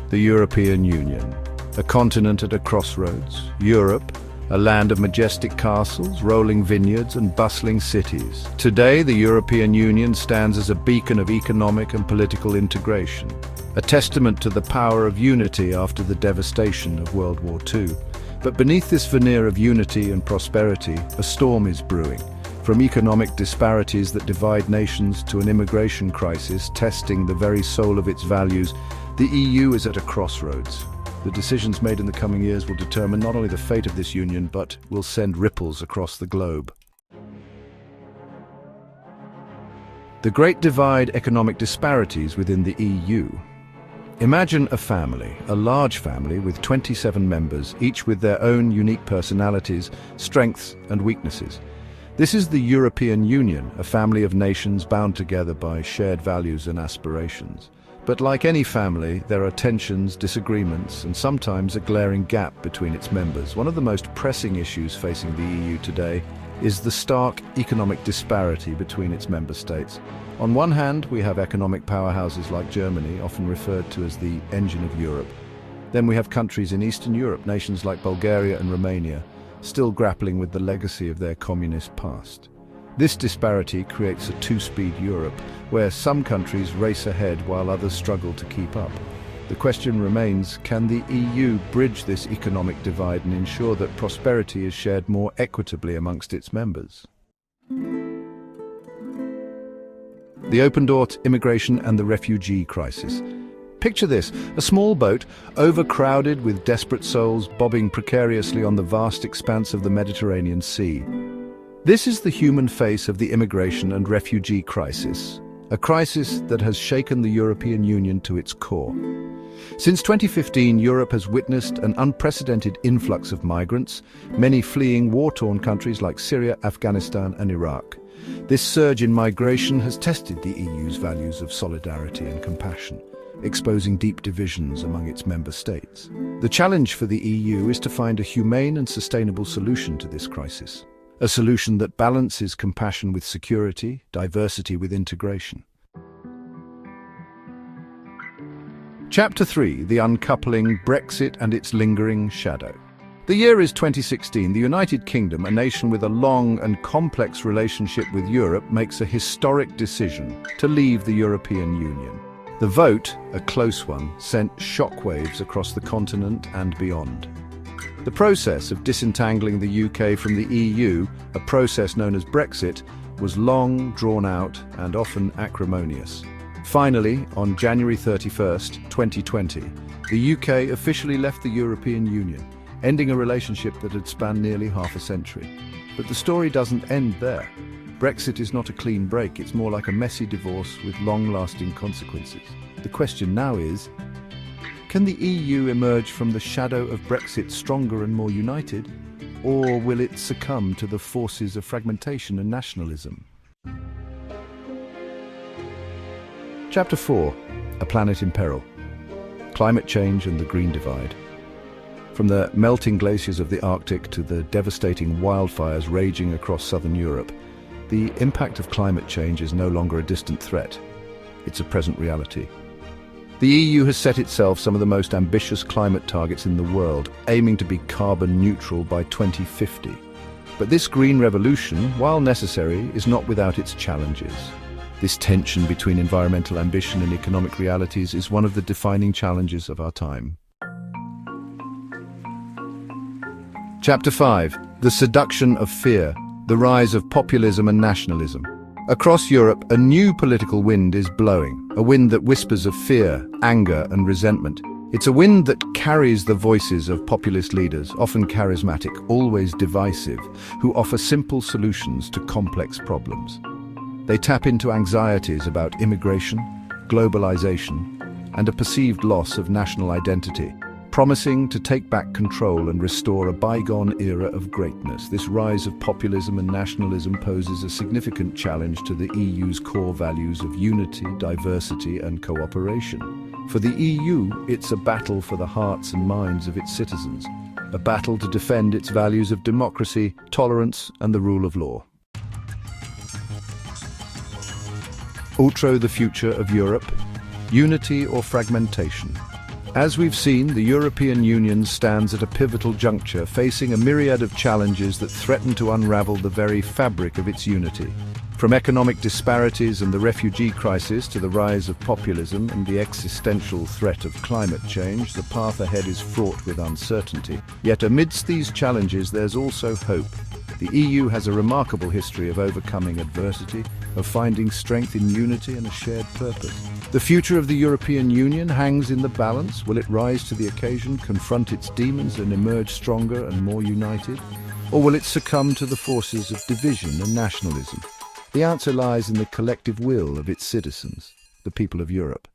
The European Union, a continent at a crossroads. Europe, a land of majestic castles, rolling vineyards and bustling cities. Today, the European Union stands as a beacon of economic and political integration, a testament to the power of unity after the devastation of World War II. But beneath this veneer of unity and prosperity, a storm is brewing. From economic disparities that divide nations to an immigration crisis testing the very soul of its values, the EU is at a crossroads. The decisions made in the coming years will determine not only the fate of this union, but will send ripples across the globe. The Great Divide: economic disparities within the EU. Imagine a family, a large family with 27 members, each with their own unique personalities, strengths and weaknesses. This is the European Union, a family of nations bound together by shared values and aspirations. But like any family, there are tensions, disagreements, and sometimes a glaring gap between its members. One of the most pressing issues facing the EU today is the stark economic disparity between its member states. On one hand, we have economic powerhouses like Germany, often referred to as the engine of Europe. Then we have countries in Eastern Europe, nations like Bulgaria and Romania, still grappling with the legacy of their communist past. This disparity creates a two-speed Europe, where some countries race ahead while others struggle to keep up. The question remains, can the EU bridge this economic divide and ensure that prosperity is shared more equitably amongst its members? The open door to immigration and the refugee crisis. Picture this, a small boat, overcrowded with desperate souls bobbing precariously on the vast expanse of the Mediterranean Sea. This is the human face of the immigration and refugee crisis, a crisis that has shaken the European Union to its core. Since 2015, Europe has witnessed an unprecedented influx of migrants, many fleeing war-torn countries like Syria, Afghanistan and Iraq. This surge in migration has tested the EU's values of solidarity and compassion, exposing deep divisions among its member states. The challenge for the EU is to find a humane and sustainable solution to this crisis. A solution that balances compassion with security, diversity with integration. Chapter 3: The Uncoupling, Brexit and its Lingering Shadow. The year is 2016. The United Kingdom, a nation with a long and complex relationship with Europe, makes a historic decision to leave the European Union. The vote, a close one, sent shockwaves across the continent and beyond. The process of disentangling the UK from the EU, a process known as Brexit, was long, drawn out, and often acrimonious. Finally, on January 31st, 2020, the UK officially left the European Union, ending a relationship that had spanned nearly half a century. But the story doesn't end there. Brexit is not a clean break, it's more like a messy divorce with long-lasting consequences. The question now is, can the EU emerge from the shadow of Brexit stronger and more united, or will it succumb to the forces of fragmentation and nationalism? Chapter 4: A Planet in Peril. Climate Change and the Green Divide. From the melting glaciers of the Arctic to the devastating wildfires raging across southern Europe, the impact of climate change is no longer a distant threat. It's a present reality. The EU has set itself some of the most ambitious climate targets in the world, aiming to be carbon neutral by 2050. But this green revolution, while necessary, is not without its challenges. This tension between environmental ambition and economic realities is one of the defining challenges of our time. Chapter 5: The Seduction of Fear, the Rise of Populism and Nationalism. Across Europe, a new political wind is blowing, a wind that whispers of fear, anger and resentment. It's a wind that carries the voices of populist leaders, often charismatic, always divisive, who offer simple solutions to complex problems. They tap into anxieties about immigration, globalization, and a perceived loss of national identity, promising to take back control and restore a bygone era of greatness. This rise of populism and nationalism poses a significant challenge to the EU's core values of unity, diversity and cooperation. For the EU, it's a battle for the hearts and minds of its citizens, a battle to defend its values of democracy, tolerance and the rule of law. Outro: The Future of Europe, Unity or Fragmentation? As we've seen, the European Union stands at a pivotal juncture, facing a myriad of challenges that threaten to unravel the very fabric of its unity. From economic disparities and the refugee crisis to the rise of populism and the existential threat of climate change, the path ahead is fraught with uncertainty. Yet amidst these challenges, there's also hope. The EU has a remarkable history of overcoming adversity, of finding strength in unity and a shared purpose. The future of the European Union hangs in the balance. Will it rise to the occasion, confront its demons and emerge stronger and more united? Or will it succumb to the forces of division and nationalism? The answer lies in the collective will of its citizens, the people of Europe.